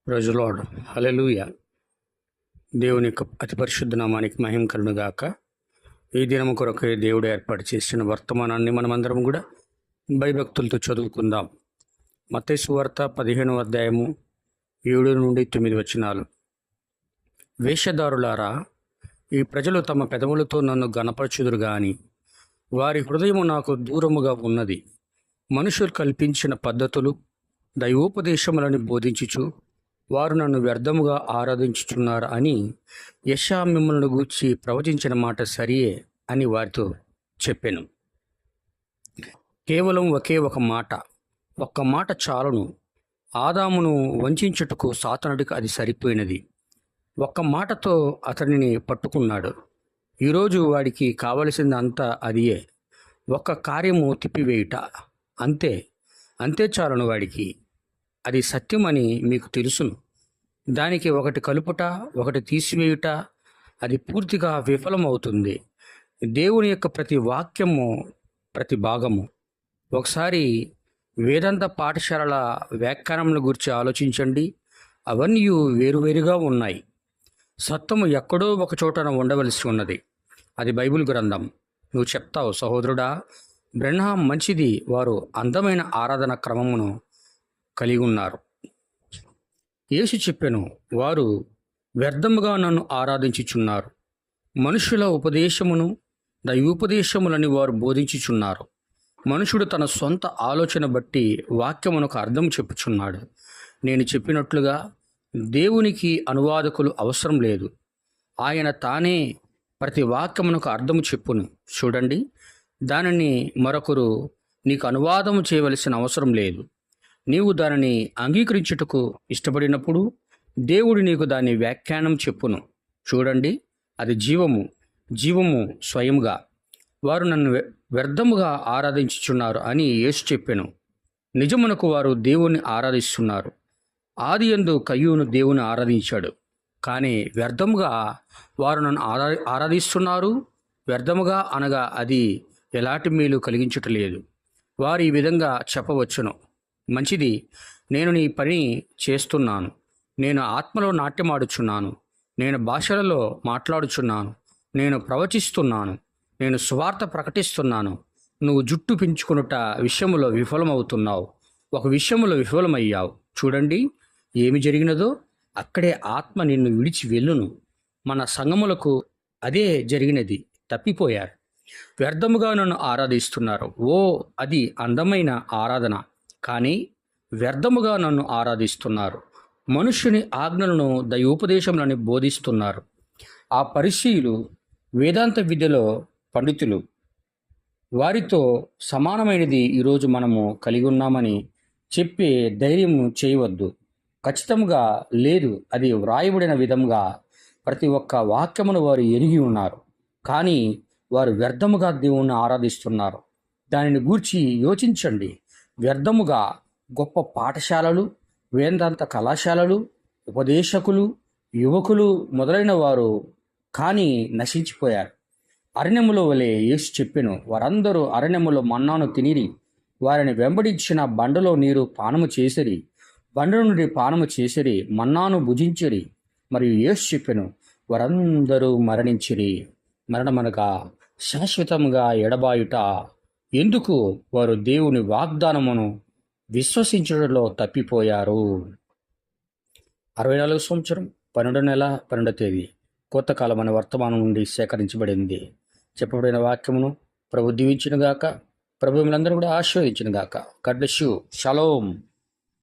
Praise lord. హల్లెలూయా. దేవుని యొక్క అతి పరిశుద్ధ నామానికి మహిమ కలుగును గాక. ఈ దినము కొరకే దేవుడు ఏర్పాటు చేసిన వర్తమానాన్ని మనమందరం కూడా భయభక్తులతో చదువుకుందాం. మత్తయి సువార్త 15వ అధ్యాయము 7 నుండి 9 వచనాలు. వేషధారులారా, ఈ ప్రజలు తమ పెదవులతో నన్ను గణపరచుదురు గాని వారి హృదయము నాకు దూరముగా ఉన్నది. మనుషులు కల్పించిన పద్ధతులు దైవోపదేశములను బోధించుచు వారు నన్ను వ్యర్థముగా ఆరాధించుచున్నారు అని యెషయా మిమ్మల్ని గూర్చి ప్రవచించిన మాట సరియే అని వారితో చెప్పెను. కేవలం ఒకే ఒక్క మాట చాలును. ఆదామును వంచుటకు సాతానుడికి అది సరిపోయినది. ఒక్క మాటతో అతనిని పట్టుకున్నాడు. ఈరోజు వాడికి కావలసింది అంతా అదియే. ఒక్క కార్యము తిప్పివేయుట, అంతే చాలును వాడికి. అది సత్యమని మీకు తెలుసును. దానికి ఒకటి కలుపుట, ఒకటి తీసివేయుట, అది పూర్తిగా విఫలమవుతుంది. దేవుని యొక్క ప్రతి వాక్యము, ప్రతి భాగము. ఒకసారి వేదాంత పాఠశాలల వ్యాఖ్యానముల గురించి ఆలోచించండి. అవన్నీ వేరువేరుగా ఉన్నాయి. సత్యము ఎక్కడో ఒక చోటన ఉండవలసి ఉన్నది. అది బైబిల్ గ్రంథం. నువ్వు చెప్తావు, సహోదరుడా, బ్రహ్నాం మంచిది, వారు అందమైన ఆరాధన క్రమమును కలిగి ఉన్నారు. యేసు చెప్పెను, వారు వ్యర్థముగా నన్ను ఆరాధించుచున్నారు. మనుషుల ఉపదేశమును దైవోపదేశములని వారు బోధించుచున్నారు. మనుషుడు తన సొంత ఆలోచన బట్టి వాక్యమునకు అర్థం చెప్పుచున్నాడు. నేను చెప్పినట్లుగా దేవునికి అనువాదకులు అవసరం లేదు. ఆయన తానే ప్రతి వాక్యమునకు అర్థము చెప్పును. చూడండి, దానిని మరొకరు నీకు అనువాదము చేయవలసిన అవసరం లేదు. నీవు దానిని అంగీకరించుటకు ఇష్టపడినప్పుడు దేవుడు నీకు దాని వ్యాఖ్యానం చెప్పును. చూడండి, అది జీవము స్వయముగా. వారు నన్ను వ్యర్థముగా ఆరాధించుచున్నారు అని యేసు చెప్పెను. నిజమునకు వారు దేవుణ్ణి ఆరాధిస్తున్నారు. ఆదియందు కయ్యూను దేవుని ఆరాధించాడు, కానీ వ్యర్థముగా వారు నన్ను ఆరాధిస్తున్నారు. వ్యర్థముగా అనగా అది ఎలాంటి మేలు కలిగించుటలేదు. వారు ఈ విధంగా చెప్పవచ్చును, మంచిది, నేను నీ పని చేస్తున్నాను, నేను ఆత్మలో నాట్యమాడుచున్నాను, నేను భాషలలో మాట్లాడుచున్నాను, నేను ప్రవచిస్తున్నాను, నేను సువార్త ప్రకటిస్తున్నాను. నువ్వు జుట్టు పెంచుకునుట విషయములో విఫలమవుతున్నావు. ఒక విషయములో విఫలమయ్యావు. చూడండి, ఏమి జరిగినదో అక్కడే ఆత్మ నిన్ను విడిచి వెళ్ళును. మన సంఘములకు అదే జరిగినది. తప్పిపోయారు. వ్యర్థముగా నన్ను ఆరాధిస్తున్నారు. అది అందమైన ఆరాధన, కానీ వ్యర్థముగా నన్ను ఆరాధిస్తున్నారు. మనుష్యుని ఆజ్ఞలను దైవోపదేశములని బోధిస్తున్నారు. ఆ పరిసయ్యులు వేదాంత విద్యలో పండితులు. వారితో సమానమైనది ఈరోజు మనము కలిగి ఉన్నామని చెప్పే ధైర్యం చేయవద్దు. ఖచ్చితంగా లేదు. అది వ్రాయబడిన విధంగా ప్రతి ఒక్క వాక్యమును వారు ఎరిగి ఉన్నారు, కానీ వారు వ్యర్థముగా దేవుణ్ణి ఆరాధిస్తున్నారు. దానిని గూర్చి యోచించండి. వ్యర్థముగా గొప్ప పాఠశాలలు, వేదాంత కళాశాలలు, ఉపదేశకులు, యువకులు మొదలైన వారు కానీ నశించిపోయారు. అరణ్యములో వలె యేసు చెప్పెను, వారందరూ అరణ్యములో మన్నాను తినిరి. వారిని వెంబడించిన బండలో నీరు పానము చేసిరి, బండ నుండి పానము చేసిరి, మన్నాను భుజించిరి. మరియు యేసు చెప్పెను, వారందరూ మరణించిరి. మరణమనగా శాశ్వతముగా ఎడబాయుట. ఎందుకు? వారు దేవుని వాగ్దానమును విశ్వసించడంలో తప్పిపోయారు. 64వ సంవత్సరం 12వ నెల 12వ తేదీ కొత్త కాలం అనే వర్తమానం నుండి సేకరించబడింది. చెప్పబడిన వాక్యమును ప్రభు దీవించును గాక. ప్రభు మిమ్మల్ని అందరూ కూడా ఆశీర్వదించును గాక. God bless you. షలోమ్.